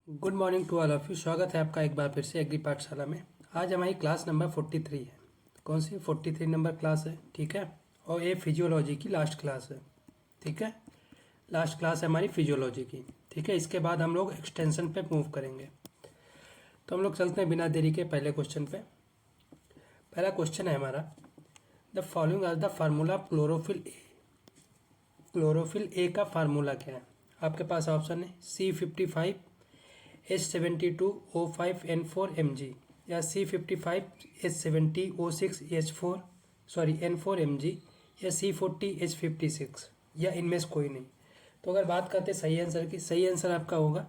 Good morning to all of you. स्वागत है आपका एक बार फिर से एग्री पाठशाला में। आज हमारी क्लास नंबर 43 है। कौन सी 43 नंबर क्लास है? ठीक है। और ये फिजियोलॉजी की लास्ट क्लास है। ठीक है, लास्ट क्लास है हमारी फिजियोलॉजी की। ठीक है, इसके बाद हम लोग एक्सटेंशन पे मूव करेंगे। तो हम लोग चलते हैं बिना देरी के पहले क्वेश्चन पे। पहला क्वेश्चन है हमारा, the following are the formula chlorophyll A. Chlorophyll A का फार्मूला क्या है? आपके पास ऑप्शन है C55H72O5N4Mg या C55H70O6H4 N4Mg या C40H56 या इनमें से कोई नहीं। तो अगर बात करते हैं सही आंसर की, सही आंसर आपका होगा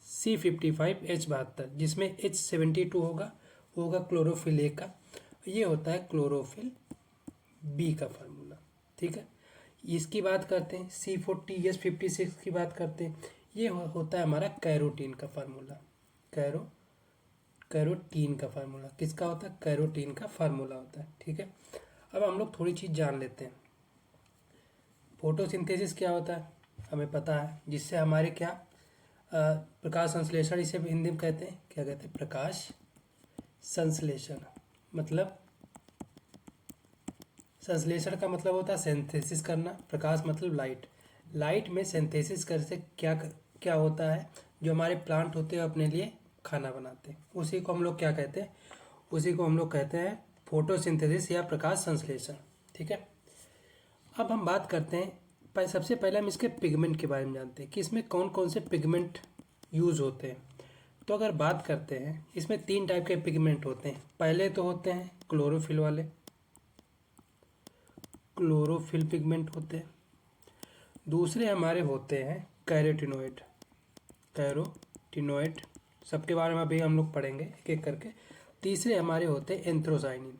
C55H72, जिसमें H72 होगा, वो होगा क्लोरोफिल ए का। ये होता है क्लोरोफिल बी का फार्मूला। ठीक है, इसकी बात करते हैं C40H56 की बात करते हैं, ये होता है हमारा कैरोटीन का फार्मूला। कैरोटीन का फार्मूला किसका होता है? कैरोटीन का फार्मूला होता है। ठीक है, अब हम लोग थोड़ी चीज़ जान लेते हैं। फोटोसिंथेसिस क्या होता है हमें पता है, जिससे हमारे क्या प्रकाश संश्लेषण, इसे हिंदी में कहते हैं, क्या कहते हैं? प्रकाश संश्लेषण। मतलब संश्लेषण का मतलब होता है सिंथेसिस करना, प्रकाश मतलब लाइट। लाइट में सिंथेसिस कर से क्या क्या होता है, जो हमारे प्लांट होते हैं अपने लिए खाना बनाते हैं, उसी को हम लोग क्या कहते हैं? उसी को हम लोग कहते हैं फोटोसिंथेसिस या प्रकाश संश्लेषण। ठीक है, अब हम बात करते हैं, सबसे पहले हम इसके पिगमेंट के बारे में जानते हैं कि इसमें कौन कौन से पिगमेंट यूज़ होते हैं। तो अगर बात करते हैं, इसमें 3 टाइप के पिगमेंट होते हैं। पहले तो होते हैं क्लोरोफिल वाले, क्लोरोफिल पिगमेंट होते हैं। दूसरे हमारे होते हैं कैरोटिनोइड। कैरोटिनोइड सबके बारे में अभी हम लोग पढ़ेंगे एक एक करके। तीसरे हमारे होते हैं एंथ्रोसाइनिन।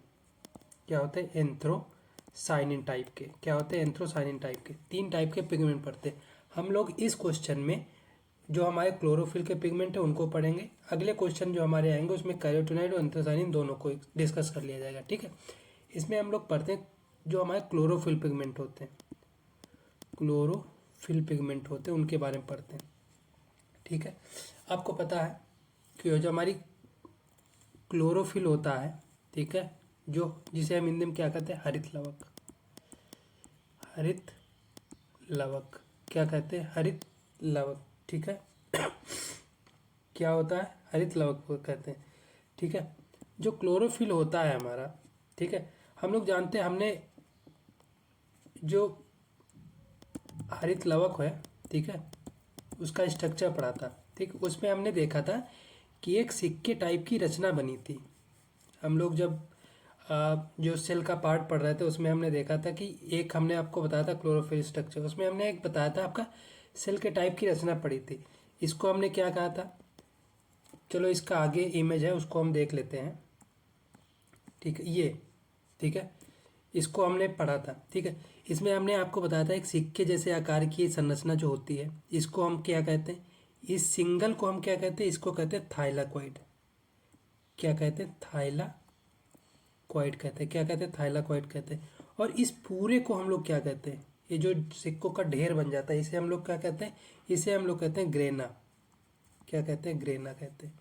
क्या होते हैं? एंथ्रोसाइनिन टाइप के। क्या होते हैं? एंथ्रोसाइनिन टाइप के। 3 टाइप के पिगमेंट पढ़ते हैं हम लोग इस क्वेश्चन में। जो हमारे क्लोरोफिल के पिगमेंट है उनको पढ़ेंगे। अगले क्वेश्चन जो हमारे आएंगे उसमें कैरोटिनोइड और एंथ्रोसाइनिन दोनों को डिस्कस कर लिया जाएगा। ठीक है, इसमें हम लोग पढ़ते हैं जो हमारे क्लोरोफिल पिगमेंट होते हैं, क्लोरोफिल पिगमेंट होते हैं, उनके बारे में पढ़ते हैं। ठीक है, आपको पता है कि जो हमारी क्लोरोफिल होता है, ठीक है, जो जिसे हम हिंदी में क्या कहते हैं? हरित लवक। हरित लवक क्या कहते हैं? हरित लवक। ठीक है, क्या होता है? हरित लवक को कहते हैं। ठीक है, जो क्लोरोफिल होता है हमारा, ठीक है, हम लोग जानते हैं, हमने जो हरित लवक है, ठीक है, उसका स्ट्रक्चर पढ़ा था। ठीक, उसमें हमने देखा था कि एक सिक्के टाइप की रचना बनी थी। हम लोग जब जो सेल का पार्ट पढ़ रहे थे उसमें हमने देखा था कि एक हमने आपको बताया था क्लोरोफिल स्ट्रक्चर, उसमें हमने एक बताया था आपका सेल के टाइप की रचना पढ़ी थी। इसको हमने क्या कहा था? चलो इसका आगे इमेज है, उसको हम देख लेते हैं। ठीक है, ये ठीक है, इसको हमने पढ़ा था। ठीक है, इसमें हमने आपको बताया था एक सिक्के जैसे आकार की संरचना जो होती है, इसको हम क्या कहते हैं? इस सिंगल को हम क्या कहते हैं? इसको कहते हैं थाइलाकॉइड। क्या कहते हैं? थाइलाकॉइड कहते हैं। क्या कहते हैं? थाइलाकॉइड कहते हैं। और इस पूरे को हम लोग क्या कहते हैं? ये जो सिक्कों का ढेर बन जाता है, इसे हम लोग क्या कहते हैं? इसे हम लोग कहते हैं ग्रेना। क्या कहते हैं? ग्रेना कहते हैं।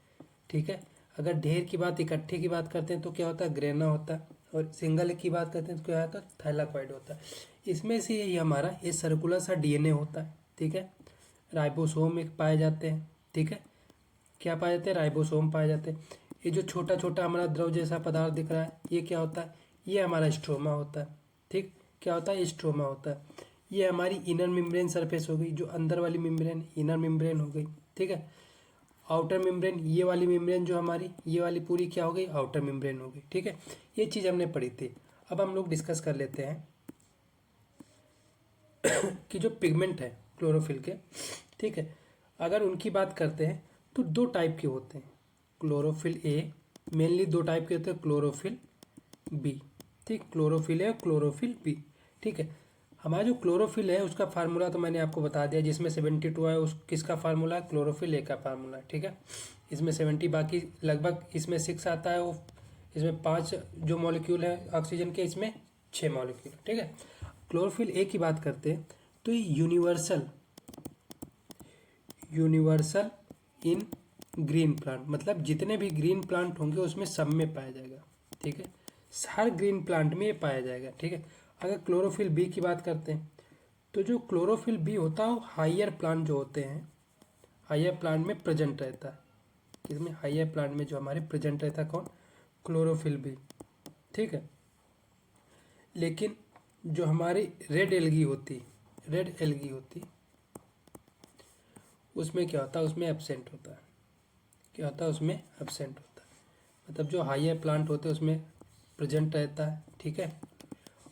ठीक है, अगर ढेर की बात, इकट्ठे की बात करते हैं तो क्या होता है? ग्रेना होता है। और सिंगल की बात करते हैं तो क्या होता है? थाइलाकॉइड होता है। इसमें से ये हमारा ये सर्कुलर सा डीएनए होता है। ठीक है, राइबोसोम एक पाए जाते हैं। ठीक है, क्या पाए जाते हैं? राइबोसोम पाए जाते हैं। ये जो छोटा छोटा हमारा द्रव जैसा पदार्थ दिख रहा है, ये क्या होता है? ये हमारा स्ट्रोमा होता है। ठीक, क्या होता है? स्ट्रोमा होता है। ये हमारी इनर मेम्ब्रेन सरफेस हो गई, जो अंदर वाली मेम्ब्रेन इनर मेम्ब्रेन हो गई। ठीक है, आउटर मेम्ब्रेन, ये वाली मेम्ब्रेन जो हमारी, ये वाली पूरी क्या हो गई? आउटर मेम्ब्रेन हो गई। ठीक है, ये चीज़ हमने पढ़ी थी। अब हम लोग डिस्कस कर लेते हैं कि जो पिगमेंट है क्लोरोफिल के, ठीक है, अगर उनकी बात करते हैं तो 2 टाइप के होते हैं। क्लोरोफिल ए, मेनली 2 टाइप के होते हैं, क्लोरोफिल बी। ठीक, क्लोरोफिल ए और क्लोरोफिल बी। ठीक है, हमारा जो क्लोरोफिल है उसका फार्मूला तो मैंने आपको बता दिया, जिसमें 72 है उस किसका फार्मूला है? क्लोरोफिल ए का फार्मूला। ठीक है, इसमें 70, बाकी लगभग इसमें 6 आता है, वो इसमें 5 जो मॉलिक्यूल है ऑक्सीजन के, इसमें 6 मॉलिक्यूल। ठीक है, क्लोरोफिल ए की बात करते हैं तो ये यूनिवर्सल इन ग्रीन प्लांट, मतलब जितने भी ग्रीन प्लांट होंगे उसमें सब में पाया जाएगा, ठीक है, हर ग्रीन प्लांट में ये पाया जाएगा, ठीक है। अगर क्लोरोफिल बी की बात करते हैं तो जो क्लोरोफिल बी होता है वो हायर प्लांट जो होते हैं, हायर प्लांट में प्रेजेंट रहता है। किसमें? हायर प्लांट में जो हमारे प्रेजेंट रहता है कौन? क्लोरोफिल बी, ठीक है। लेकिन जो हमारी रेड एल्गी होती, रेड एल्गी होती, उसमें क्या होता है? उसमें एब्सेंट होता है। क्या होता है? उसमें एब्सेंट होता है, मतलब जो हायर प्लांट होते हैं उसमें प्रेजेंट रहता है, ठीक है।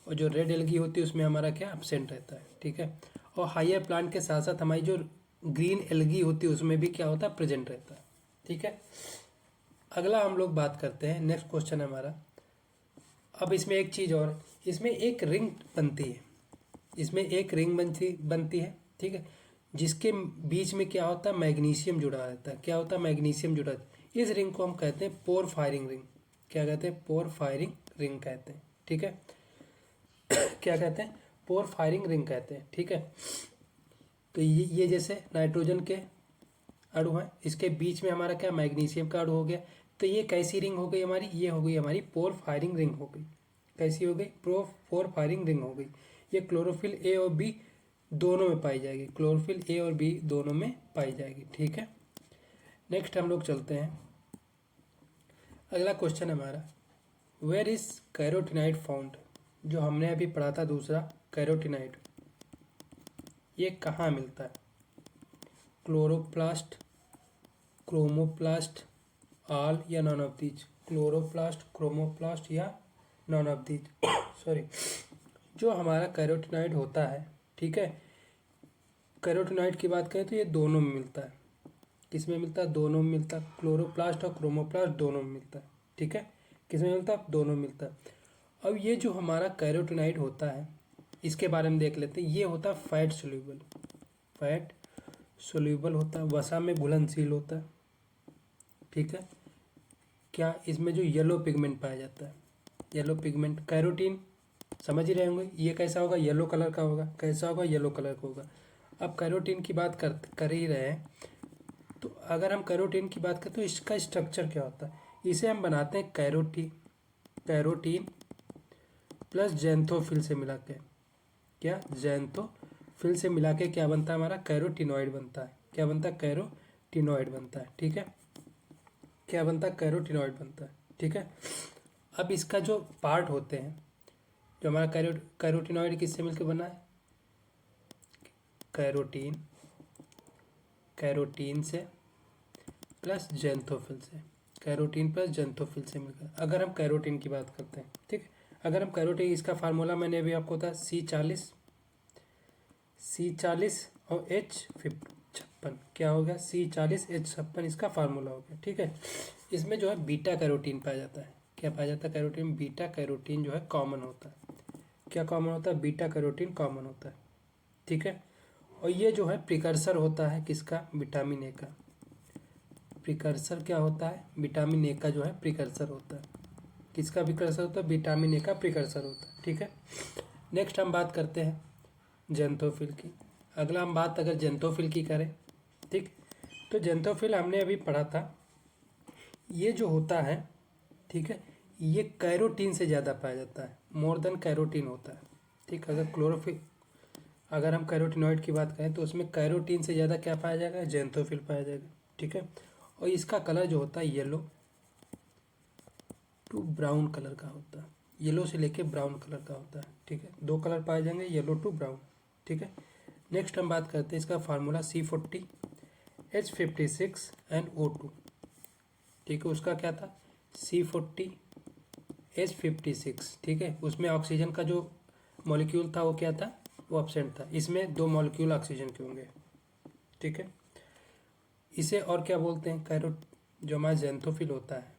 और जो रेड एल्गी होती है उसमें हमारा क्या? एब्सेंट रहता है, ठीक है। और हायर प्लांट के साथ साथ हमारी जो ग्रीन एल्गी होती है उसमें भी क्या होता है? प्रेजेंट रहता है, ठीक है। अगला हम लोग बात करते हैं, नेक्स्ट क्वेश्चन है हमारा। अब इसमें एक चीज़ और, इसमें एक रिंग बनती है, इसमें एक रिंग बनती है, ठीक है, जिसके बीच में क्या होता है? मैग्नीशियम जुड़ा रहता है। क्या होता है? मैग्नीशियम जुड़ा रहता है। इस रिंग को हम कहते हैं पोर फायरिंग रिंग। क्या कहते हैं? पोर फायरिंग रिंग कहते हैं, ठीक है। क्या कहते हैं? पोर फायरिंग रिंग कहते हैं, ठीक है। तो ये जैसे नाइट्रोजन के अणु है, इसके बीच में हमारा क्या? मैग्नीशियम का अणु हो गया। तो ये कैसी रिंग हो गई हमारी? ये हो गई हमारी पोर फायरिंग रिंग हो गई। कैसी हो गई? पोर फायरिंग रिंग हो गई। ये क्लोरोफिल ए और बी दोनों में पाई जाएगी, क्लोरोफिल ए और बी दोनों में पाई जाएगी, ठीक है। नेक्स्ट हम लोग चलते हैं, अगला क्वेश्चन हमारा, वेयर इज कैरोटिनाइड फाउंड? जो हमने अभी पढ़ा था दूसरा, कैरोटिनाइड, ये कहाँ मिलता है? क्लोरोप्लास्ट, क्रोमोप्लास्ट, ऑल या none of these? Chloroplast, chromoplast या नॉन ऑफ दीज? सॉरी। जो हमारा कैरोटिनाइड होता है, ठीक है, कैरोटिनाइड की बात करें तो ये दोनों में मिलता है। किस में मिलता है? दोनों में मिलता है। क्लोरोप्लास्ट और क्रोमोप्लास्ट दोनों में मिलता है, ठीक है। किस में मिलता है? दोनों में मिलता है। अब ये जो हमारा कैरोटिनाइड होता है इसके बारे में देख लेते हैं। ये होता है फैट सोल्यूबल, फैट सोल्यूबल होता है, वसा में घुलनशील होता है, ठीक है। क्या इसमें जो येलो पिगमेंट पाया जाता है, येलो पिगमेंट, कैरोटीन समझ ही रहे होंगे, ये कैसा होगा? येलो कलर का होगा। कैसा होगा? येलो कलर का होगा। अब कैरोटीन की बात कर ही रहे हैं, तो अगर हम कैरोटीन की बात करें तो इसका स्ट्रक्चर क्या होता है? इसे हम बनाते हैं कैरोटीन प्लस जैंथोफिल से मिला के। क्या? जैंथोफिल से मिला के क्या बनता है हमारा? कैरोटिनॉइड बनता है। क्या बनता है? कैरोटिनॉइड बनता है, ठीक है। क्या बनता है? कैरोटिनॉइड बनता है, ठीक है। अब इसका जो पार्ट होते हैं, जो हमारा कैरोटिनॉइड किससे मिलकर बना है? कैरोटीन, कैरोटीन से प्लस जैंथोफिल से, कैरोटीन प्लस जैंथोफिल से मिलकर। अगर हम कैरोटीन की बात करते हैं, ठीक है, अगर हम कैरोटीन, इसका फार्मूला मैंने अभी आपको बताया, C40 और H56। क्या हो गया? C40H56 इसका फार्मूला हो गया, ठीक है। इसमें जो है बीटा कैरोटीन पाया जाता है। क्या पाया जाता है? कैरोटीन, बीटा कैरोटीन जो है कॉमन होता है। क्या कॉमन होता है? बीटा कैरोटीन कॉमन होता है, ठीक है। और ये जो है प्रिकर्सर होता है किसका? विटामिन ए का। प्रिकर्सर क्या होता है? विटामिन ए का जो है प्रिकर्सर होता है। किसका प्रिकर्सर होता है? विटामिन ए का प्रिकर्सर होता है, ठीक है। नेक्स्ट हम बात करते हैं जैंथोफिल की। अगला हम बात अगर जैंथोफिल की करें, ठीक, तो जैंथोफिल हमने अभी पढ़ा था, ये जो होता है, ठीक है, ये कैरोटीन से ज़्यादा पाया जाता है, मोर देन कैरोटीन होता है, ठीक। अगर हम कैरोटिनॉइड की बात करें तो उसमें कैरोटीन से ज़्यादा क्या पाया जाएगा? जैंथोफिल पाया जाएगा, ठीक है। और इसका कलर जो होता है येलो टू ब्राउन कलर का होता है, येलो से लेके ब्राउन कलर का होता है, ठीक है। दो कलर पाए जाएंगे, येलो टू ब्राउन, ठीक है। नेक्स्ट हम बात करते हैं इसका formula C40 H56 and O2, ठीक है। उसका क्या था? C40 H56, ठीक है। उसमें ऑक्सीजन का जो मॉलिक्यूल था वो क्या था? वो एब्सेंट था। इसमें दो मॉलिक्यूल ऑक्सीजन के होंगे, ठीक है। इसे और क्या बोलते हैं? जो हमारा जैंथोफिल होता है,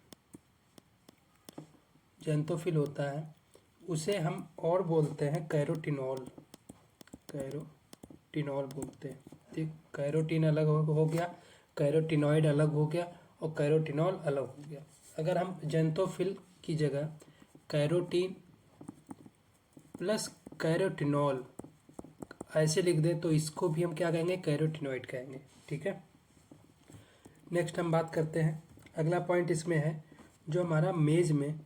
जैंथोफिल होता है उसे हम और बोलते हैं कैरोटिनॉल, कैरोटिनॉल बोलते हैं, ठीक। कैरोटीन अलग हो गया, कैरोटिनॉइड अलग हो गया और कैरोटिनॉल अलग हो गया। अगर हम जैंथोफिल की जगह कैरोटीन प्लस कैरोटिनॉल ऐसे लिख दें तो इसको भी हम क्या कहेंगे? कैरोटिनॉइड कहेंगे, ठीक है। नेक्स्ट हम बात करते हैं, अगला पॉइंट इसमें है जो हमारा मेज में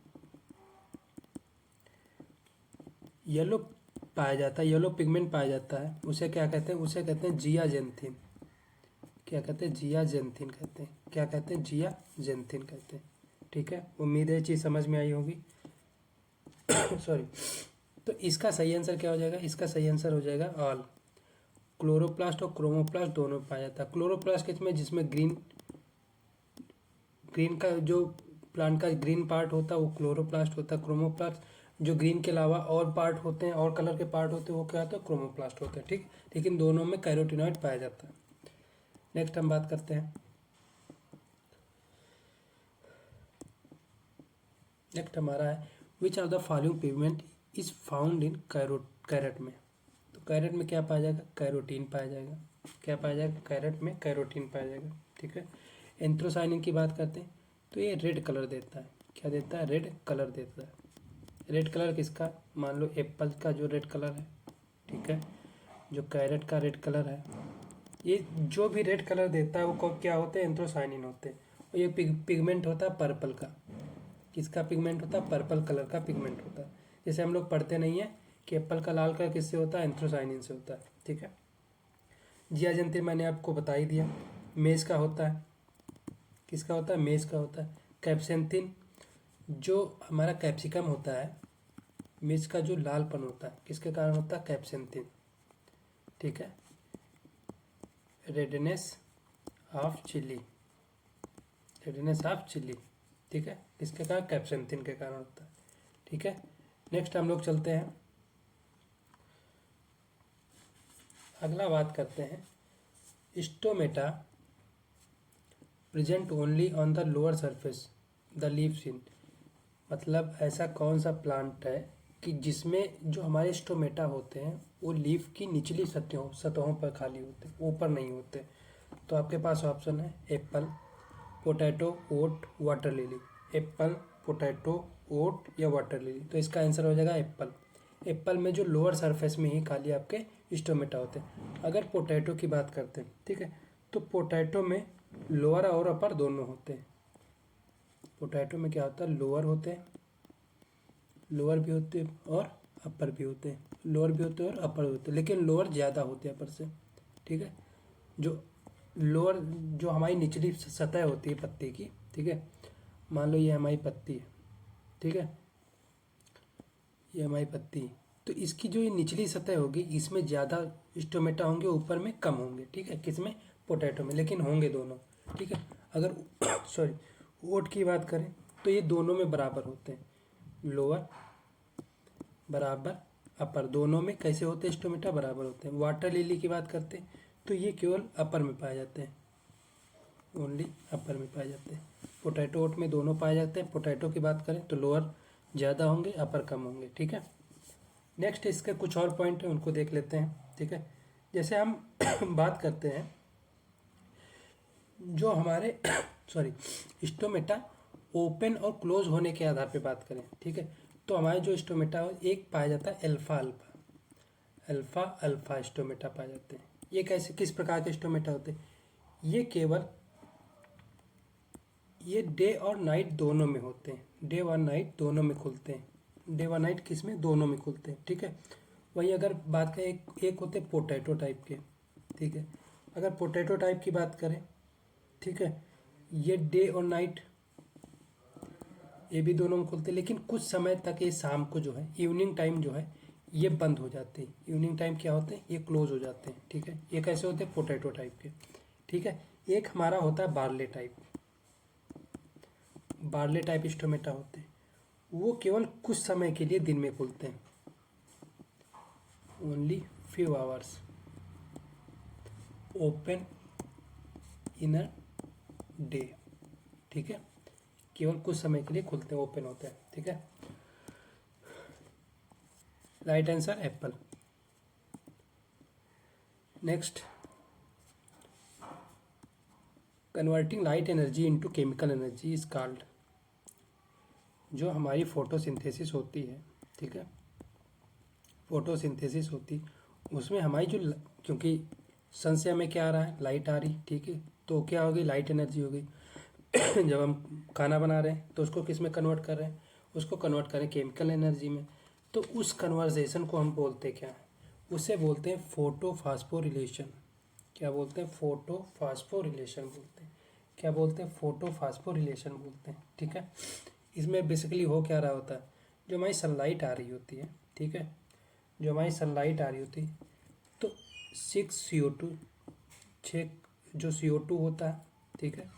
येलो पाया जाता है, येलो पिगमेंट पाया जाता है, उसे क्या कहते हैं? उसे कहते हैं जियाजेंथिन। क्या कहते हैं? जियाजेंथिन कहते हैं। क्या कहते हैं? जियाजेंथिन कहते हैं। ठीक है, उम्मीद है ये चीज़ समझ में आई होगी। सॉरी। तो इसका सही आंसर क्या हो जाएगा? इसका सही आंसर हो जाएगा ऑल। क्लोरोप्लास्ट और क्रोमोप्लास्ट दोनों पाया जाता है। क्लोरोप्लास्ट किसमें? जिसमें ग्रीन ग्रीन का जो प्लांट का ग्रीन पार्ट होता है वो क्लोरोप्लास्ट होता है। क्रोमोप्लास्ट जो ग्रीन के अलावा और पार्ट होते हैं, और कलर के पार्ट होते हैं, वो क्या होता है? क्रोमोप्लास्ट होता है। ठीक, लेकिन दोनों में कैरोटीनॉइड पाया जाता है। नेक्स्ट हम बात करते हैं, नेक्स्ट हमारा है which are the following pigment is found in carrot में। तो कैरेट में क्या पाया जाएगा? कैरोटीन पाया जाएगा। क्या पाया जाएगा? कैरेट में कैरोटीन पाया जाएगा। ठीक है, एंथ्रोसाइनिन की बात करते हैं तो ये रेड कलर देता है। क्या देता है? रेड कलर देता है। रेड कलर किसका? मान लो एप्पल का जो रेड कलर है, ठीक है, जो कैरेट का रेड कलर है, ये जो भी रेड कलर देता है वो क्या होते हैं? एंथ्रोसाइनिन होते हैं। और ये पिगमेंट होता है पर्पल का। किसका पिगमेंट होता है? पर्पल कलर का पिगमेंट होता है। जैसे हम लोग पढ़ते नहीं है कि एप्पल का लाल कलर किससे होता है? एंथ्रोसाइनिन से होता है। ठीक है, जियाजेंथिन मैंने आपको बता ही दिया। मेज का होता है, किसका होता है? मेज का होता है। कैप्सेंथिन जो हमारा कैप्सिकम होता है, मिर्च का जो लालपन होता है किसके कारण होता है? कैप्सेंथिन। ठीक है, redness of chilli, redness of chilli, ठीक है, किसके कारण? कैप्सेंथिन के कारण होता है। ठीक है, नेक्स्ट हम लोग चलते हैं, अगला बात करते हैं stomata present only on the lower surface the leaves इन। मतलब ऐसा कौन सा प्लांट है कि जिसमें जो हमारे स्टोमेटा होते हैं वो लीफ की निचली सतहों पर खाली होते हैं, ऊपर नहीं होते। तो आपके पास ऑप्शन है एप्पल, पोटैटो, ओट, वाटर लिली। एप्पल, पोटैटो, ओट या वाटर लिली। तो इसका आंसर हो जाएगा एप्पल। एप्पल में जो लोअर सरफेस में ही खाली आपके स्टोमेटा होते हैं। अगर पोटैटो की बात करते हैं, ठीक है, तो पोटैटो में लोअर और अपर दोनों होते हैं। पोटैटो में क्या होता है? लोअर होते हैं, लोअर भी होते हैं और अपर भी होते हैं। लोअर भी होते हैं और अपर भी होते हैं, लेकिन लोअर ज़्यादा होते हैं अपर से। ठीक है, जो लोअर जो हमारी निचली सतह होती है पत्ती की, ठीक है, मान लो ये हमारी पत्ती है, ठीक है, ये हमारी पत्ती है, तो इसकी जो ये निचली सतह होगी इसमें ज़्यादा स्टोमेटा होंगे, ऊपर में कम होंगे। ठीक है, किसमें? पोटैटो में, लेकिन होंगे दोनों। ठीक है, अगर सॉरी ओट की बात करें तो ये दोनों में बराबर होते हैं, लोअर बराबर अपर, दोनों में कैसे होते हैं? स्टोमेटा बराबर होते हैं। वाटर लिली की बात करते हैं तो ये केवल अपर में पाए जाते हैं, ओनली अपर में पाए जाते हैं। पोटैटो ओट में दोनों पाए जाते हैं। पोटैटो की बात करें तो लोअर ज़्यादा होंगे, अपर कम होंगे। ठीक है, नेक्स्ट इसके कुछ और पॉइंट हैं, उनको देख लेते हैं। ठीक है, जैसे हम बात करते हैं जो हमारे सॉरी स्टोमेटा ओपन और क्लोज होने के आधार पे बात करें, ठीक है, तो हमारे जो स्टोमेटा एक पाया जाता है alpha alpha, alpha alpha stomata पाए जाते हैं। ये कैसे, किस प्रकार के स्टोमेटा होते हैं? ये केवल ये डे और नाइट दोनों में होते हैं, डे व नाइट दोनों में खुलते हैं। डे व नाइट किस में? दोनों में खुलते हैं। ठीक है, वहीं अगर बात करें एक होते हैं पोटैटो टाइप के। ठीक है, अगर पोटैटो टाइप की बात करें, ठीक है, ये डे और नाइट ये भी दोनों में खुलते हैं, लेकिन कुछ समय तक ये शाम को जो है इवनिंग टाइम जो है ये बंद हो जाते हैं। इवनिंग टाइम क्या होते हैं? ये क्लोज हो जाते हैं। ठीक है, ये कैसे होते हैं? पोटैटो टाइप के। ठीक है, एक हमारा होता है barley type, barley type stomata होते हैं, वो केवल कुछ समय के लिए दिन में खुलते हैं, only few hours, open in a day. ठीक है, केवल कुछ समय के लिए खुलते हैं, ओपन होते हैं। ठीक है, right answer Apple. Next, converting light energy into chemical energy is called. जो हमारी फोटोसिंथेसिस होती है, ठीक है, फोटोसिंथेसिस होती उसमें हमारी जो क्योंकि सन से हमें क्या आ रहा है? लाइट आ रही। ठीक है, तो क्या होगी, लाइट एनर्जी होगी। जब हम खाना बना रहे हैं तो उसको किस में कन्वर्ट कर रहे हैं, उसको कन्वर्ट करें केमिकल एनर्जी में। तो उस कन्वर्जेशन को हम बोलते क्या है, उसे बोलते हैं फोटो फास्फोरिलेशन। क्या बोलते हैं, फोटो फास्फोरिलेशन बोलते हैं। क्या बोलते हैं, फोटो फास्फोरिलेशन बोलते हैं। ठीक है, इसमें बेसिकली हो क्या रहा होता है, जो हमारी सनलाइट आ रही होती है, ठीक है, जो हमारी सनलाइट आ रही होती है, तो 6 CO2, 6 जो CO2 होता है, ठीक है,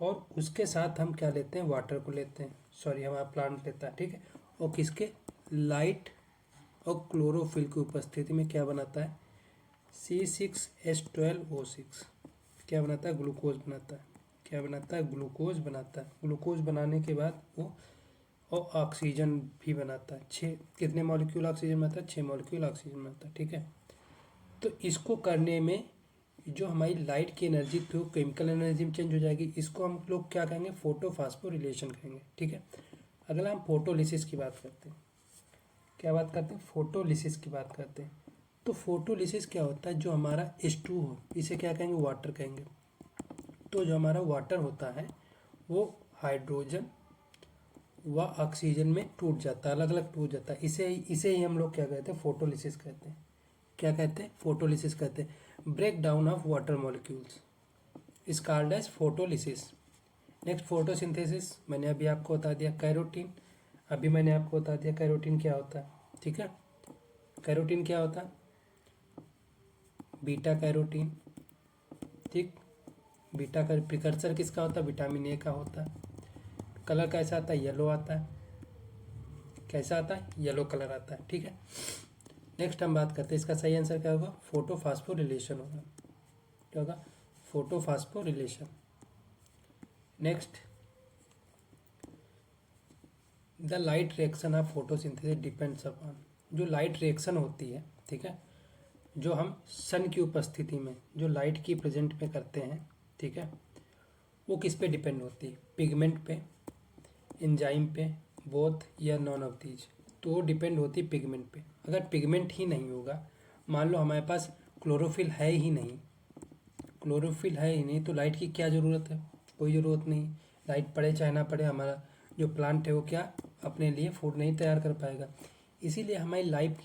और उसके साथ हम क्या लेते हैं, वाटर को लेते हैं, सॉरी हमारा प्लांट लेता है, ठीक है, और किसके, लाइट और क्लोरोफिल की उपस्थिति में क्या बनाता है, C6H12O6 क्या बनाता है, ग्लूकोज बनाता है। क्या बनाता है, ग्लूकोज बनाता है। ग्लूकोज बनाने के बाद वो और ऑक्सीजन भी बनाता है। कितने मॉलिक्यूल ऑक्सीजन बनाता है, 6 मॉलिक्यूल ऑक्सीजन बनाता है। ठीक है, तो इसको करने में जो हमारी लाइट की एनर्जी थी वो केमिकल एनर्जी में चेंज हो जाएगी। इसको हम लोग क्या कहेंगे, फोटो फास्फोरिलेशन कहेंगे। ठीक है, अगला हम फोटोलिसिस की बात करते हैं। क्या बात करते हैं, फोटोलिसिस की बात करते हैं। तो फोटोलिसिस क्या होता है, जो हमारा H2 हो, इसे क्या कहेंगे, वाटर कहेंगे। तो जो हमारा वाटर होता है वो हाइड्रोजन व ऑक्सीजन में टूट जाता है, अलग अलग टूट जाता है। इसे ही हम लोग क्या कहते हैं, फोटोलिसिस कहते हैं। क्या कहते हैं, फोटोलिसिस कहते हैं। Break down of water molecules is called as photolysis. Next photosynthesis, मैंने अभी आपको बता दिया कैरोटीन। अभी मैंने आपको बता दिया कैरोटीन क्या होता है। ठीक है, कैरोटीन क्या होता है, बीटा कैरोटीन। ठीक, बीटा का प्रिकर्सर किसका होता है, विटामिन ए का होता है। कलर कैसा आता है, येलो आता है। कैसा आता है, येलो कलर आता है। ठीक है, नेक्स्ट हम बात करते हैं, इसका सही आंसर क्या होगा, फोटो फास्फोरिलेशन होगा। क्या होगा, photo phosphorylation. Next, the light reaction of photosynthesis depends upon, जो लाइट रिएक्शन होती है, ठीक है, जो हम सन की उपस्थिति में जो लाइट की प्रेजेंट में करते हैं, ठीक है, वो किस पे डिपेंड होती है, पिगमेंट पे, एंजाइम पे, बोथ या नॉन ऑफ दीज। तो वो डिपेंड होती है पिगमेंट पे। अगर पिगमेंट ही नहीं होगा, मान लो हमारे पास क्लोरोफिल है ही नहीं, क्लोरोफिल है ही नहीं, तो लाइट की क्या ज़रूरत है, कोई ज़रूरत नहीं। लाइट पड़े चाहे ना पड़े, हमारा जो प्लांट है वो क्या अपने लिए फूड नहीं तैयार कर पाएगा। इसीलिए हमारी लाइट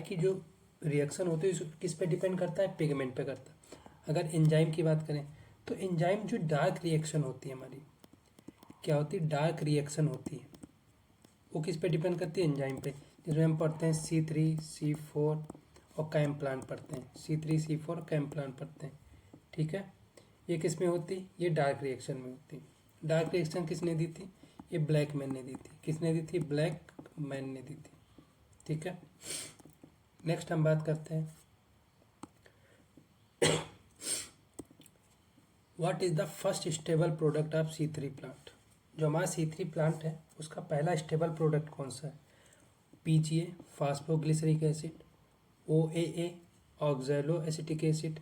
की जो रिएक्शन होती है किस पे डिपेंड करता है, पिगमेंट पे करता है। अगर एंजाइम की बात करें तो एंजाइम जो डार्क रिएक्शन होती है हमारी, क्या होती है, डार्क रिएक्शन होती है, वो किस पे डिपेंड करती है, एंजाइम पे। जिसमें हम पढ़ते हैं C3C4 और कैम प्लांट पढ़ते हैं, C3C4 कैम प्लांट पढ़ते हैं। ठीक है, ये किस में होती है, ये डार्क रिएक्शन में होती है। डार्क रिएक्शन किसने दी थी, ये ब्लैक मैन ने दी थी। किसने दी थी, ब्लैक मैन ने दी थी। ठीक है, नेक्स्ट हम बात करते हैं, what is the first stable product of C3 plant. जो हमारा C3 प्लांट है उसका पहला स्टेबल प्रोडक्ट कौन सा है, PGA phosphoglyceric acid, OAA oxaloacetic acid,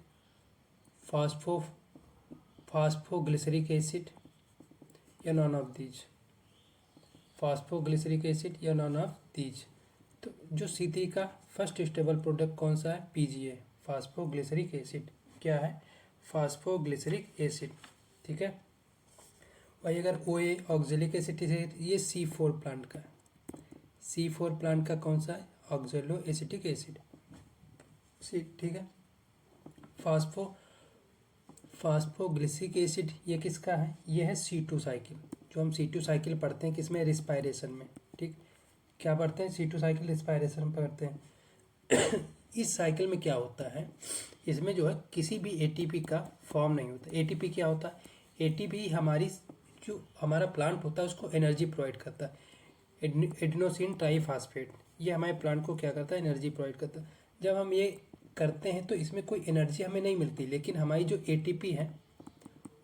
phosphoglyceric acid या none of these, phosphoglyceric acid या नॉन ऑफ दीज। तो जो C3 का फर्स्ट स्टेबल प्रोडक्ट कौन सा है, PGA फास्फोग्लिसरिक एसिड। क्या है, फास्फोग्लिसरिक एसिड। ठीक है, वही अगर OA ऑक्जेलिक एसिड है, ये C4 प्लांट का है। C4 प्लांट का कौन सा है, ऑक्जेलो एसिटिक एसिड। ठीक है, फास्फोग्लिसरिक एसिड ये किसका है, ये है C2 साइकिल। जो हम C2 साइकिल पढ़ते हैं किसमें, रिस्पायरेशन में। ठीक, क्या पढ़ते हैं, C2 साइकिल रिस्पायरेशन में पढ़ते हैं। इस साइकिल में क्या होता है, इसमें जो है किसी भी ATP का फॉर्म नहीं होता। ATP क्या होता है, ATP हमारी जो हमारा प्लांट होता है उसको एनर्जी प्रोवाइड करता है। एडिनोसिन ट्राईफॉस्फेट, ये हमारे प्लांट को क्या करता है, एनर्जी प्रोवाइड करता है। जब हम ये करते हैं तो इसमें कोई एनर्जी हमें नहीं मिलती, लेकिन हमारी जो ATP है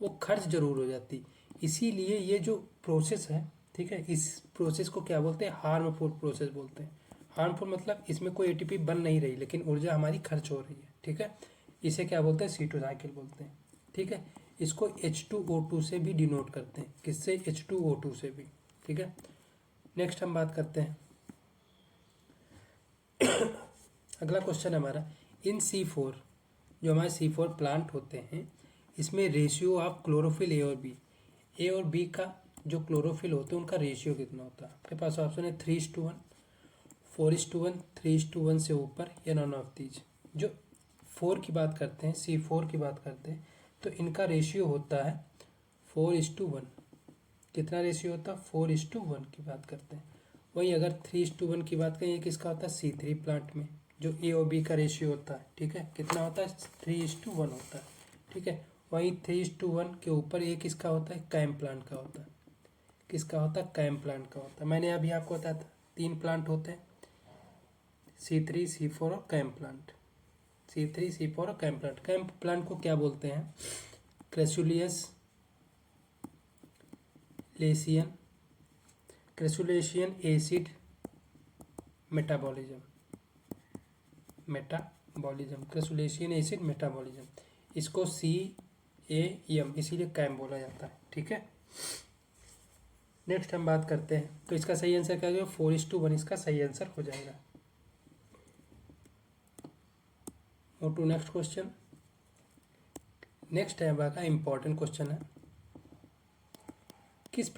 वो खर्च जरूर हो जाती। इसीलिए ये जो प्रोसेस है, ठीक है, इस प्रोसेस को क्या बोलते हैं, हार्मफुल प्रोसेस बोलते हैं। हार्मफुल मतलब इसमें कोई ATP बन नहीं रही लेकिन ऊर्जा हमारी खर्च हो रही है। ठीक है, इसे क्या बोलते हैं, C2 साइकिल बोलते हैं। ठीक है, इसको H2O2 से भी डिनोट करते हैं, किससे, H2O2 से भी। ठीक है, नेक्स्ट हम बात करते हैं, अगला क्वेश्चन हमारा, इन C4 जो हमारे C4 प्लांट होते हैं, इसमें रेशियो ऑफ क्लोरोफिल ए और बी का जो क्लोरोफिल होते हैं उनका रेशियो कितना होता है। आपके पास ऑप्शन है 3:1, 4:1, 3:1 से ऊपर या नॉन ऑफ दीज। जो 4 की बात करते हैं, C4 की बात करते हैं, तो इनका रेशियो होता है 4:1। कितना रेशियो होता है? 4:1 की बात करते हैं। वही अगर 3:1 की बात करें, ये किसका होता है? C3 प्लांट में जो ए और बी का रेशियो होता है, ठीक है, कितना होता है? 3:1 होता है, ठीक है। वहीं 3:1 के ऊपर ये किसका होता है? कैम प्लांट का होता है। किसका होता है? कैम प्लांट का होता है। मैंने अभी आपको बताया था 3 प्लांट होते हैं, C3, C4 और कैम प्लांट। C3, C4 और कैम प्लांट। कैम प्लांट को क्या बोलते हैं? क्रेसुलियस लेसियन, crassulacean acid metabolism, crassulacean acid metabolism. इसको CAM इसीलिए कैम बोला जाता है, ठीक है। नेक्स्ट हम बात करते हैं, तो इसका सही आंसर क्या होगा? 4:1 इसका सही आंसर हो जाएगा। और टू नेक्स्ट क्वेश्चन। नेक्स्ट है आपका इम्पोर्टेंट क्वेश्चन है, किस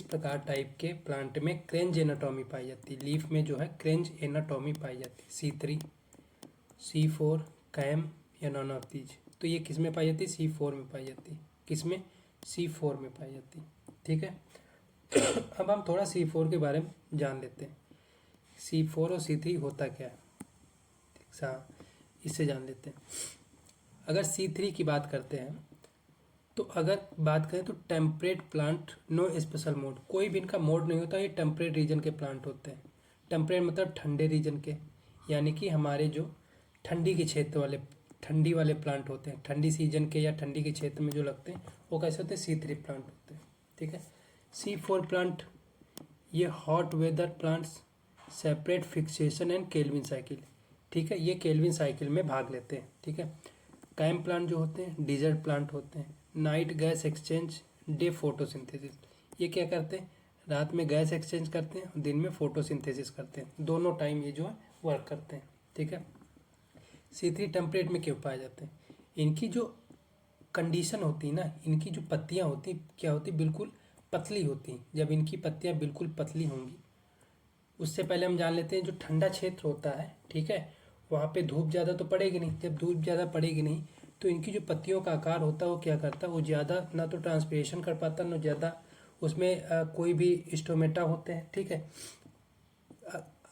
प्रकार टाइप के प्लांट में क्रेंज एनाटॉमी पाई जाती है? लीफ में जो है क्रेंज एनाटॉमी पाई जाती है। C3, C4, कैम या नॉन ऑफ दीज। तो ये किस में पाई जाती है? C4 में पाई जाती है। किस में? C4 में पाई जाती है, ठीक है। अब हम थोड़ा C4 के बारे में जान लेते हैं। C4 और C3 होता क्या है, इससे जान लेते हैं। अगर C3 की बात करते हैं, तो अगर बात करें तो temperate plant, no special mode, कोई भी इनका मोड नहीं होता। ये टेम्परेट रीजन के प्लांट होते हैं। टेम्परेट मतलब ठंडे रीजन के, यानी कि हमारे जो ठंडी के क्षेत्र वाले, ठंडी वाले प्लांट होते हैं, ठंडी सीजन के या ठंडी के क्षेत्र में जो लगते हैं वो कैसे होते हैं? C3 प्लांट होते हैं, ठीक है। C4 प्लांट ये hot weather plants, separate fixation and Calvin cycle, ठीक है, ये केल्विन साइकिल में भाग लेते हैं, ठीक है। कैम प्लांट जो होते हैं डिजर्ट प्लांट होते हैं, night gas exchange, day photosynthesis. ये क्या करते हैं? रात में गैस एक्सचेंज करते हैं, दिन में फोटोसिंथेसिस करते हैं। दोनों टाइम ये जो है वर्क करते हैं, ठीक है। C3 टेम्परेट में क्यों पाए जाते हैं? इनकी जो कंडीशन होती है ना, इनकी जो पत्तियां होती क्या होती? बिल्कुल पतली होती। जब इनकी पत्तियां बिल्कुल पतली होंगी, उससे पहले हम जान लेते हैं जो ठंडा क्षेत्र होता है, ठीक है, वहाँ पे धूप ज़्यादा तो पड़ेगी नहीं। जब धूप ज़्यादा पड़ेगी नहीं तो इनकी जो पत्तियों का आकार होता है वो क्या करता है? वो ज़्यादा ना तो ट्रांसपिरेशन कर पाता, ना ज़्यादा उसमें कोई भी स्टोमेटा होते हैं, ठीक है।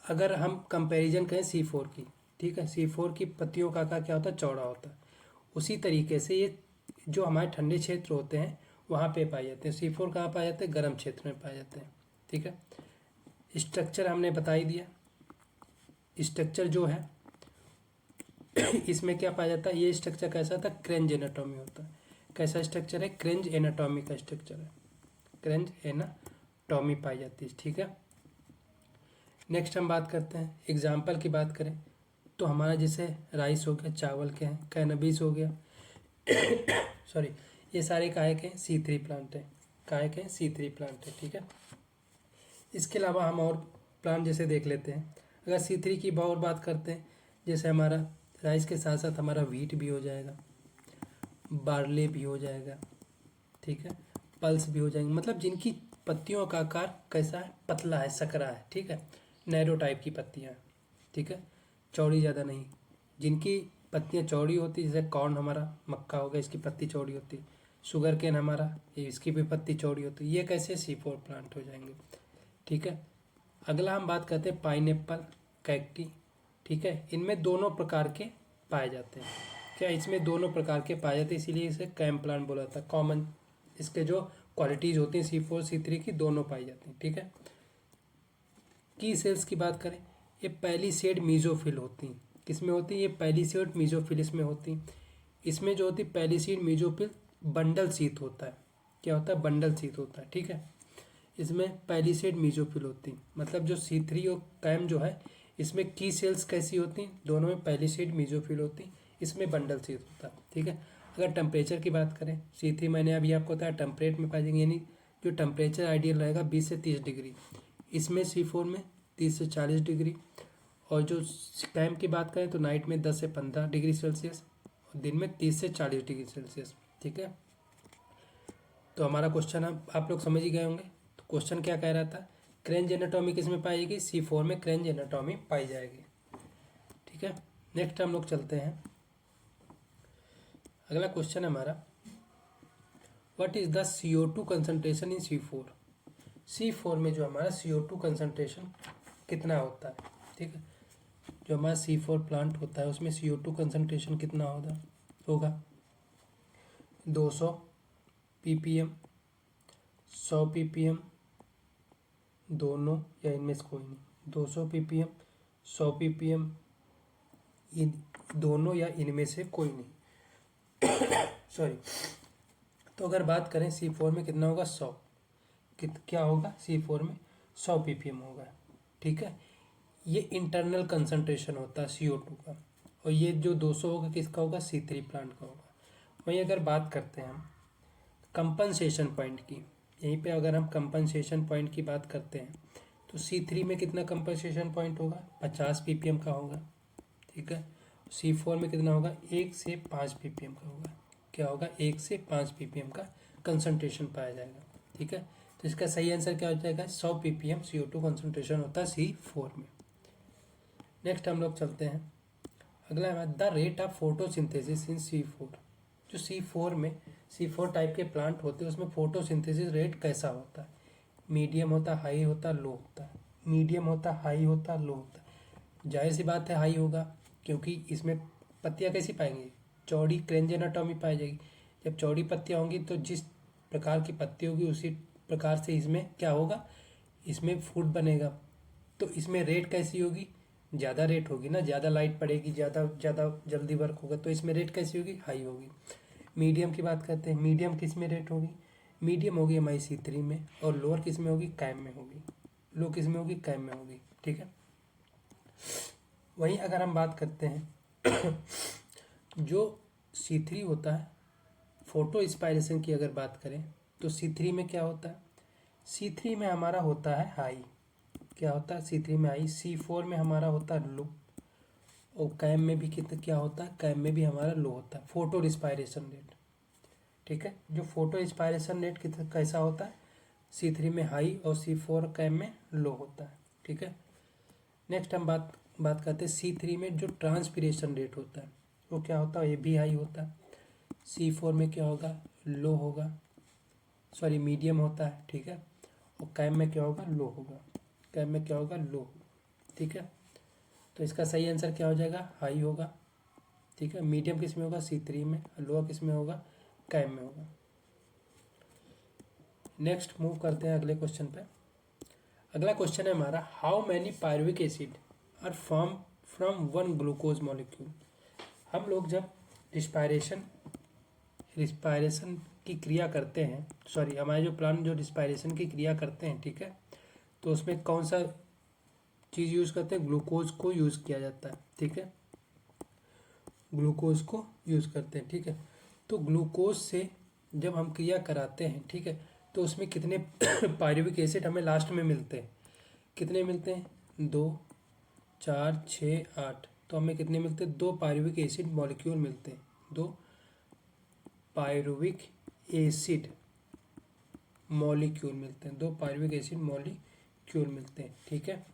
अगर हम कंपैरिजन करें C4 की, ठीक है, C4 की पत्तियों का आकार क्या होता है? चौड़ा होता है। उसी तरीके से ये जो हमारे ठंडे क्षेत्र होते हैं वहाँ पे पाए जाते हैं। C4 कहाँ पाए जाते हैं? गर्म क्षेत्र में पाए जाते हैं, ठीक है। स्ट्रक्चर हमने बता ही दिया। स्ट्रक्चर जो है इसमें क्या पाया जाता है? ये स्ट्रक्चर कैसा था? क्रेंज एनाटॉमी होता है। कैसा स्ट्रक्चर है? क्रेंज एनाटॉमी का स्ट्रक्चर है। क्रेंज एनाटॉमी पाई जाती है, ठीक है। नेक्स्ट हम बात करते हैं, एग्जाम्पल की बात करें तो हमारा जैसे राइस हो गया, चावल के हैं, कैनबीस हो गया सॉरी, ये सारे काहे के? C3 प्लांट है। काहे के? C3 प्लांट है, ठीक है। इसके अलावा हम और प्लांट जैसे देख लेते हैं। अगर C3 की और बात करते हैं, जैसे हमारा राइस के साथ साथ हमारा व्हीट भी हो जाएगा, बार्ले भी हो जाएगा, ठीक है, पल्स भी हो जाएंगे। मतलब जिनकी पत्तियों का आकार कैसा है? पतला है, सकरा है, ठीक है, नैरो टाइप की पत्तियाँ, ठीक है, चौड़ी ज़्यादा नहीं। जिनकी पत्तियाँ चौड़ी होती, जैसे कॉर्न हमारा, मक्का हो गया, इसकी पत्ती चौड़ी होती। शुगर केन हमारा, इसकी भी पत्ती चौड़ी होती। ये कैसे? C4 प्लांट हो जाएंगे, ठीक है। अगला हम बात करते हैं पाइनएप्पल, कैक्टी, ठीक है। इनमें दोनों प्रकार के पाए जाते हैं। क्या इसमें दोनों प्रकार के पाए जाते हैं? इसीलिए इसे कैम प्लांट बोला जाता है। कॉमन इसके जो क्वालिटीज़ होती हैं C4 C3 की, दोनों पाई जाती हैं, ठीक है। की सेल्स की बात करें, ये पैलिसेड मीजोफिल होती हैं। किसमें होती है? ये पैलिसेड मीजोफिल इसमें होती हैं। इसमें जो होती है पैलिसेड मीजोफिल, बंडल शीत होता है। क्या होता है? बंडल शीत होता है, ठीक है। इसमें पैलिसेड मीजोफिल होती हैं। मतलब जो C3 और कैम जो है, इसमें की सेल्स कैसी होती हैं? दोनों में पैलिसेड मीजोफिल होती हैं, इसमें बंडल शीत होता है, ठीक है। अगर टेम्परेचर की बात करें, C3 मैंने अभी आपको बताया टेम्परेट में पाई जाएंगे, यानी जो टेम्परेचर आइडियल रहेगा 20 से 30 डिग्री। इसमें C4 में 30 से 40 डिग्री। और जो कैम की बात करें तो नाइट में 10 से 15 डिग्री सेल्सियस और दिन में 30 से 40 डिग्री सेल्सियस। ठीक है। तो हमारा क्वेश्चन आप लोग समझ ही गए होंगे। तो क्वेश्चन क्या कह रहा था, क्रेंज एनाटॉमी किस में पाई जाएगी, C4 में क्रेंज एनाटॉमी पाई जाएगी। ठीक है, नेक्स्ट हम लोग चलते हैं। अगला क्वेश्चन है हमारा, what is the CO2 concentration in C4। C4 में जो हमारा CO2 कंसंट्रेशन कितना होता है। ठीक है, जो हमारा C4 प्लांट होता है उसमें CO2 कंसंट्रेशन कितना होगा 200 ppm, 100 ppm, दोनों या इनमें से कोई नहीं। 200 ppm, 100 ppm, इन दोनों या इनमें से कोई नहीं सॉरी। तो अगर बात करें C4 में कितना होगा 100, क्या होगा C4 में 100 ppm होगा। ठीक है, ये इंटरनल कंसंट्रेशन होता है CO2 का, और ये जो 200 होगा किसका होगा, C3 प्लांट का होगा। वहीं अगर बात करते हैं हम कंपनसेशन पॉइंट की, यहीं पे अगर हम कंपनसेशन पॉइंट की बात करते हैं तो C3 में कितना कंपनसेशन पॉइंट होगा, 50 ppm का होगा। ठीक है, C4 में कितना होगा, 1 से 5 ppm का होगा। क्या होगा, 1 से 5 ppm का कंसंट्रेशन पाया जाएगा। ठीक है, तो इसका सही आंसर क्या हो जाएगा, 100 ppm CO2 कंसंट्रेशन होता है C4 में। नेक्स्ट हम लोग चलते हैं। अगला है the rate of photosynthesis in C4। जो C4 टाइप के प्लांट होते हैं उसमें फोटोसिंथेसिस रेट कैसा होता है, मीडियम होता है, हाई होता है, लो होता है। मीडियम होता है, हाई होता है, लो होता है। जाहिर सी बात है हाई होगा, क्योंकि इसमें पत्तियां कैसी पाएंगे, चौड़ी क्रेंज एनाटॉमी पाई जाएगी। जब चौड़ी पत्तियां होंगी तो जिस प्रकार की पत्ती होगी उसी प्रकार से इसमें क्या होगा, इसमें फूड बनेगा। तो इसमें रेट कैसी होगी, ज़्यादा रेट होगी ना, ज़्यादा लाइट पड़ेगी, ज़्यादा जल्दी वर्क होगा, तो इसमें रेट कैसी होगी, हाई होगी। मीडियम की बात करते हैं, मीडियम किस में रेट होगी, मीडियम होगी हमारी C3 में, और लोअर किस में होगी, कैम में होगी। लो किस में होगी, कैम में होगी। ठीक है, वहीं अगर हम बात करते हैं जो C3 होता है, फोटो इंस्पायरेशन की अगर बात करें तो C3 में क्या होता है, C3 में हमारा होता है हाई। क्या होता है, C3 में हाई। C4 में हमारा होता है लो, और कैम में भी कितना क्या होता है, कैम में भी हमारा लो होता है, फोटो इंस्पायरेशन रेट। ठीक है, जो फोटो इंस्पायरेशन रेट कितना कैसा होता है, C3 में हाई और C4 कैम में लो होता है। ठीक है, नेक्स्ट हम बात करते हैं C3 में जो ट्रांसपिरेशन रेट होता है वो क्या होता है, ये भी हाई होता है। C4 में क्या होगा, लो होगा, सॉरी मीडियम होता है। ठीक है, और कैम में क्या होगा, लो होगा। कैम में क्या होगा, लो होगा। ठीक है, तो इसका सही आंसर क्या हो जाएगा, हाई होगा। ठीक है, मीडियम किस में होगा, C3 में, लो किस में होगा, कैम में होगा। नेक्स्ट मूव करते हैं अगले क्वेश्चन पे। अगला क्वेश्चन है हमारा, how many pyruvic acid are form from one glucose molecule. हम लोग जब रिस्पायरेशन की क्रिया करते हैं, सॉरी हमारे जो प्लांट जो रिस्पायरेशन की क्रिया करते हैं, ठीक है, तो उसमें कौन सा चीज़ यूज़ करते हैं, ग्लूकोज को यूज़ किया जाता है। ठीक है, ग्लूकोज को यूज़ करते हैं। ठीक है, तो ग्लूकोज से जब हम क्रिया कराते हैं, ठीक है, तो उसमें कितने पायरुविक एसिड हमें लास्ट में मिलते हैं, कितने मिलते हैं, 2, 4, 6, 8। तो हमें कितने मिलते हैं, 2 पायरुविक एसिड मॉलिक्यूल मिलते हैं, 2 पायरुविक एसिड मॉलिक्यूल मिलते हैं, 2 पायरुविक एसिड मॉलिक्यूल मिलते हैं। ठीक है,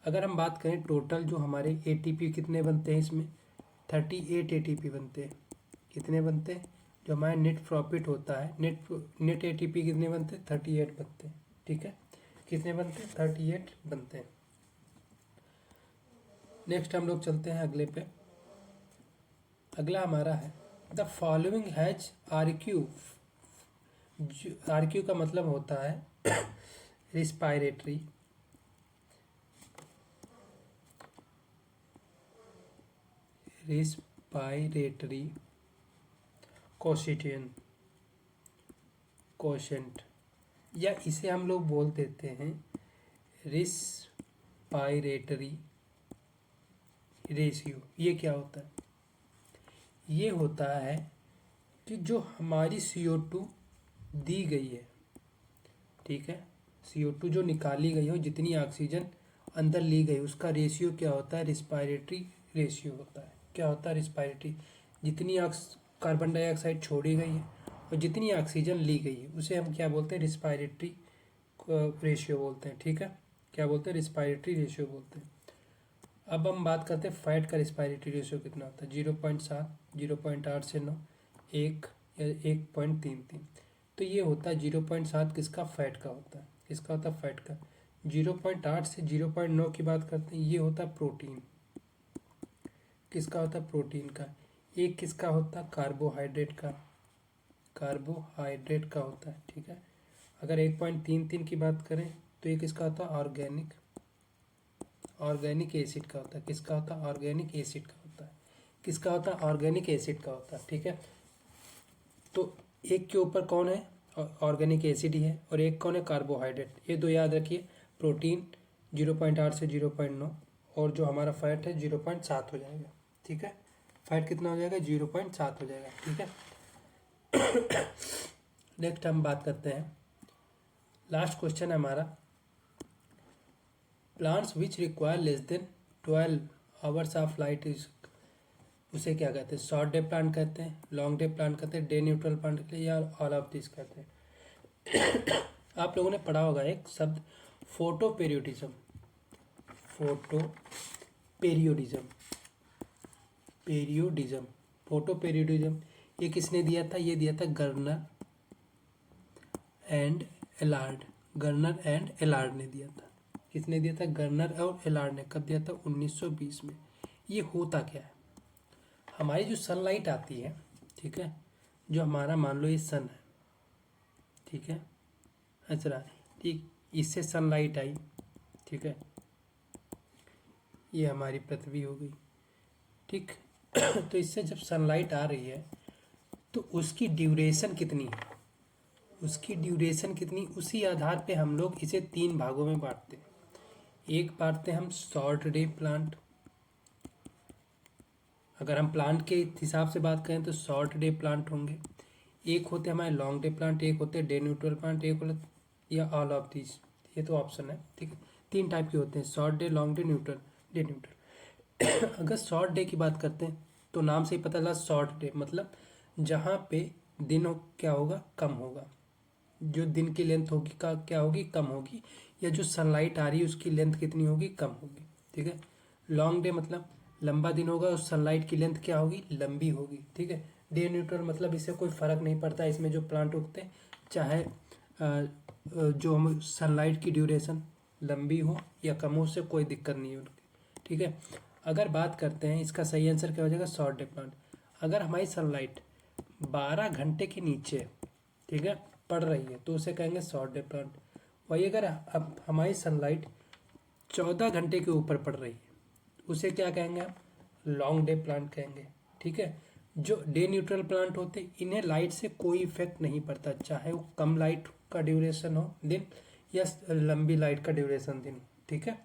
अगर हम बात करें टोटल जो हमारे ATP कितने बनते हैं, इसमें 38 ATP बनते हैं। कितने बनते हैं, जो हमारा नेट प्रॉफिट होता है, नेट ATP कितने बनते हैं, 38 बनते हैं। ठीक है, कितने बनते हैं, 38 बनते हैं। नेक्स्ट हम लोग चलते हैं अगले पे। अगला हमारा है, the following has RQ। RQ का मतलब होता है रिस्पायरेटरी कोशेंट, या इसे हम लोग बोल देते हैं रिस्पायरेटरी रेशियो। ये क्या होता है, ये होता है कि जो हमारी CO2 दी गई है, ठीक है, CO2 जो निकाली गई हो, जितनी ऑक्सीजन अंदर ली गई, उसका रेशियो क्या होता है, रिस्पायरेटरी रेशियो होता है। क्या होता है, रिस्पायरेटरी, जितनी कार्बन डाइऑक्साइड छोड़ी गई है और जितनी ऑक्सीजन ली गई है उसे हम क्या बोलते हैं, रिस्पायरेटरी रेशियो बोलते हैं। ठीक है, क्या बोलते हैं, रिस्पायरेटरी रेशियो बोलते हैं। अब हम बात करते हैं फैट का रिस्पायरेटरी रेशियो कितना होता है, 0.7, 0.8 से 9, 1 या 1.33। तो ये होता है 0.7 किसका, फैट का होता है। किसका होता है, फैट का। 0.8 से 0.9 की बात करते हैं, ये होता है प्रोटीन। किसका होता है, प्रोटीन का। एक किसका होता है, कार्बोहाइड्रेट का। कार्बोहाइड्रेट का होता है। ठीक है, अगर 1.33 की बात करें तो ये किसका होता है, ऑर्गेनिक एसिड का होता है। किसका होता है, ऑर्गेनिक एसिड का होता है। किसका होता है, ऑर्गेनिक एसिड का होता है। ठीक है, तो एक के ऊपर कौन है, ऑर्गेनिक एसिड ही है, और एक कौन है, कार्बोहाइड्रेट। ये दो याद रखिए। प्रोटीन 0.8 से 0.9 और जो हमारा फैट है 0.7 हो जाएगा। ठीक है, फैट कितना हो जाएगा, 0.7 हो जाएगा। ठीक है, नेक्स्ट हम बात करते हैं, लास्ट क्वेश्चन है हमारा, plants which require less than 12 hours of light is, उसे क्या कहते हैं, शॉर्ट डे प्लांट कहते हैं, लॉन्ग डे प्लांट कहते हैं, डे न्यूट्रल प्लांट कहते हैं, या ऑल ऑफ दिस कहते हैं। आप लोगों ने पढ़ा होगा एक शब्द, फोटो पेरियोडिज्म। फोटो पेरियोडिज्म, पेरियोडिज्म, फोटो पेरियोडिज्म, ये किसने दिया था, ये दिया था गर्नर एंड एलार्ड। गर्नर एंड एलार्ड ने दिया था। किसने दिया था, गर्नर और एलार्ड ने। कब दिया था, 1920 में। ये होता क्या है, हमारी जो सनलाइट आती है, ठीक है, जो हमारा मान लो ये सन है, ठीक है, अच्छा, ठीक, इससे सनलाइट आई, ठीक है, ये हमारी पृथ्वी हो गई, ठीक। तो इससे जब सनलाइट आ रही है तो उसकी ड्यूरेशन कितनी है, उसकी ड्यूरेशन कितनी, उसी आधार पे हम लोग इसे 3 भागों में बांटते हैं। एक बांटते हैं हम शॉर्ट डे प्लांट, अगर हम प्लांट के हिसाब से बात करें तो शॉर्ट डे प्लांट होंगे। एक होते हमारे लॉन्ग डे प्लांट, एक होते डे न्यूट्रल प्लांट, एक होते या ऑल ऑफ दिस, ये तो ऑप्शन है। ठीक है, 3 टाइप के होते हैं, short day, long day, neutral, day neutral. अगर शॉर्ट डे की बात करते हैं तो नाम से ही पता चला शॉर्ट डे मतलब जहाँ पे दिन क्या होगा, कम होगा, जो दिन की लेंथ होगी का क्या होगी, कम होगी, या जो सनलाइट आ रही है उसकी लेंथ कितनी होगी, कम होगी। ठीक है, लॉन्ग डे मतलब लंबा दिन होगा और सनलाइट की लेंथ क्या होगी, लंबी होगी। ठीक है, डे न्यूट्रल मतलब इससे कोई फर्क नहीं पड़ता, इसमें जो प्लांट उगते हैं चाहे जो हम सनलाइट की ड्यूरेशन लंबी हो या कम हो, उससे कोई दिक्कत नहीं है उनकी। ठीक है, अगर बात करते हैं इसका सही आंसर क्या हो जाएगा, शॉर्ट डे प्लांट। अगर हमारी सनलाइट 12 घंटे के नीचे, ठीक है, पड़ रही है तो उसे कहेंगे शॉर्ट डे प्लांट। वही अगर अब हमारी सनलाइट 14 घंटे के ऊपर पड़ रही है उसे क्या कहेंगे, हम लॉन्ग डे प्लांट कहेंगे। ठीक है, जो डे न्यूट्रल प्लांट होते हैं इन्हें लाइट से कोई इफेक्ट नहीं पड़ता, चाहे वो कम लाइट का ड्यूरेशन हो दिन या लंबी लाइट का ड्यूरेशन दिन। ठीक है,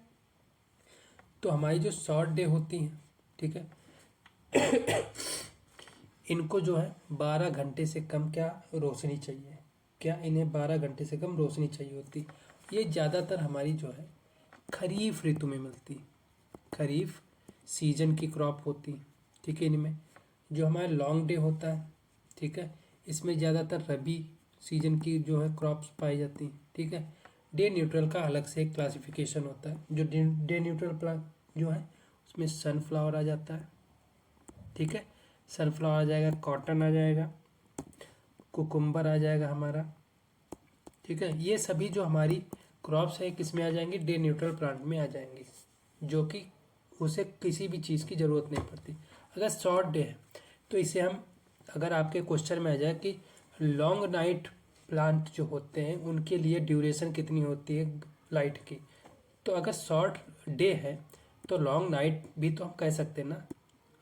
तो हमारी जो शॉर्ट डे होती हैं, ठीक है, इनको जो है 12 घंटे से कम क्या रोशनी चाहिए, क्या इन्हें 12 घंटे से कम रोशनी चाहिए होती। ये ज़्यादातर हमारी जो है खरीफ ऋतु में मिलती, खरीफ सीजन की क्रॉप होती। ठीक है, इनमें जो हमारा लॉन्ग डे होता है, ठीक है, इसमें ज़्यादातर रबी सीजन की जो है क्रॉप्स पाई जाती हैं। ठीक है, डे न्यूट्रल का अलग से एक क्लासिफिकेशन होता है, जो डे न्यूट्रल प्लांट जो है उसमें सनफ्लावर आ जाता है। ठीक है, सनफ्लावर आ जाएगा, कॉटन आ जाएगा, कुकुम्बर आ जाएगा हमारा। ठीक है, ये सभी जो हमारी क्रॉप्स है किस में आ जाएंगी, डे न्यूट्रल प्लांट में आ जाएंगी, जो कि उसे किसी भी चीज़ की ज़रूरत नहीं पड़ती। अगर शॉर्ट डे है तो इसे हम, अगर आपके क्वेश्चन में आ जाए कि लॉन्ग नाइट प्लांट जो होते हैं उनके लिए ड्यूरेशन कितनी होती है लाइट की, तो अगर शॉर्ट डे है तो लॉन्ग नाइट भी तो हम कह सकते हैं ना।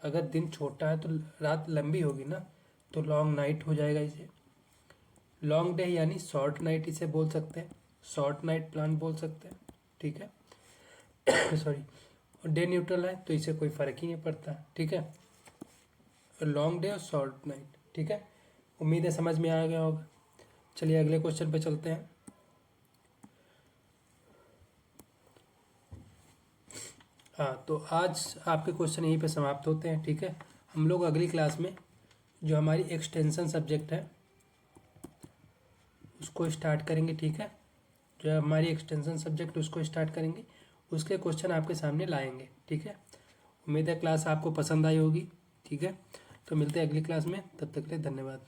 अगर दिन छोटा है तो रात लंबी होगी ना, तो लॉन्ग नाइट हो जाएगा इसे। लॉन्ग डे यानी शॉर्ट नाइट इसे बोल सकते हैं, शॉर्ट नाइट प्लांट बोल सकते हैं। ठीक है, सॉरी, और डे न्यूट्रल है तो इसे कोई फर्क ही नहीं पड़ता। ठीक है, लॉन्ग डे और शॉर्ट नाइट। ठीक है, उम्मीद है समझ में आ गया होगा। चलिए अगले क्वेश्चन पे चलते हैं। हाँ, तो आज आपके क्वेश्चन यहीं पे समाप्त होते हैं। ठीक है, हम लोग अगली क्लास में जो हमारी एक्सटेंशन सब्जेक्ट है उसको स्टार्ट करेंगे। ठीक है, जो हमारी एक्सटेंशन सब्जेक्ट उसको स्टार्ट करेंगे, उसके क्वेश्चन आपके सामने लाएंगे। ठीक है, उम्मीद है क्लास आपको पसंद आई होगी। ठीक है, तो मिलते हैं अगली क्लास में, तब तक के लिए धन्यवाद।